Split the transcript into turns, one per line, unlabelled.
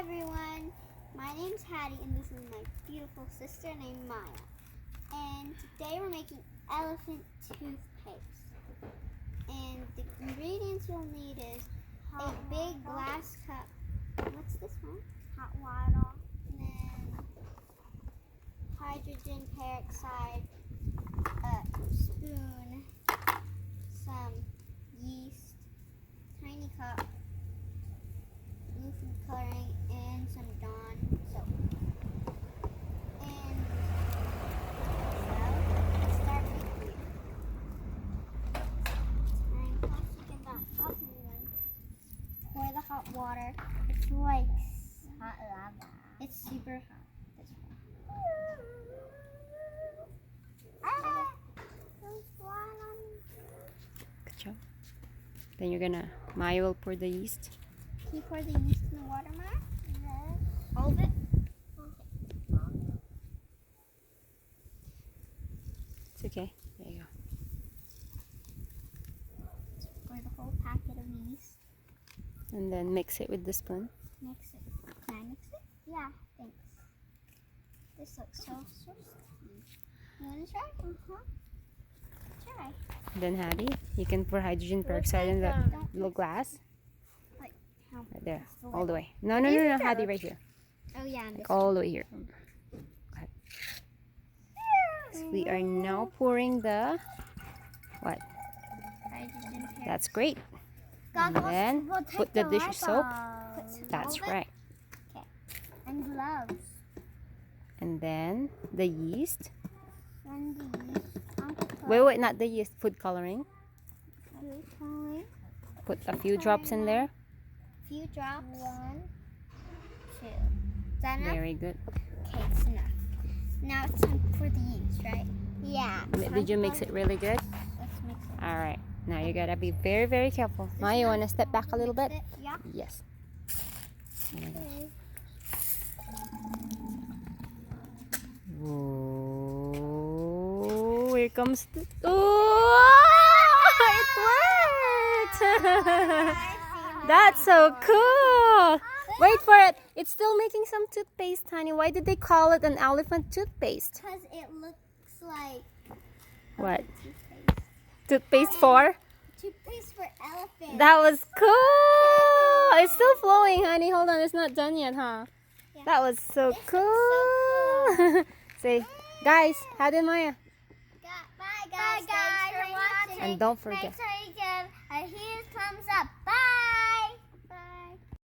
everyone, my name's Hattie and this is my beautiful sister named Maya. And today we're making elephant toothpaste. And the ingredients you'll need is a big glass cup. What's this one? Hot water. And then hydrogen peroxide, a spoon, some yeast, tiny cup, blue food coloring, and some Dawn soap. And so let's start making it. And plastic in that cup and then pour the hot water. It's like hot lava. It's super hot. This one.
Good job. Then Maya will pour the yeast.
Can you pour the yeast in the water, Maya? Yes. All of it?
It's okay. There you go.
Pour the whole packet of yeast.
And then mix it with the spoon.
Mix it. Can I mix it? Yeah, thanks. This looks so sticky. You want to try? Try.
Then Hattie, you can pour hydrogen peroxide in the little glass.
Like how?
Right there. All the way. No, Hattie, right here.
Oh yeah.
Like all the way here. Go ahead. So we are now pouring the what?
Hydrogen peroxide.
That's great. And then put the dish soap. That's right.
Okay. And gloves.
And then the yeast.
And the yeast.
Wait, not the yeast. Food coloring.
Food coloring.
Put a few drops in there.
Few drops. 1, 2. Is that enough?
Very good.
Okay, it's enough. Now it's time for the yeast, right? Yeah.
Did you mix it really good?
Let's mix it.
All right. Now you gotta be very, very careful. Maya, you wanna step back a little bit?
Yeah.
Yes.
Okay.
Whoa! Here comes the. Oh! It worked! That's so cool! Wait for it. It's still making some toothpaste, honey. Why did they call it an elephant toothpaste?
Because it looks like
What?
toothpaste.
Toothpaste for?
Toothpaste for elephants.
That was cool! It's still flowing, honey. Hold on, it's not done yet, huh?
Yeah.
That was so
This
cool!
looks so cool.
Say, guys, how did Maya?
Bye guys. Thanks for watching.
And don't forget.
Make sure you give a huge thumbs up. Bye.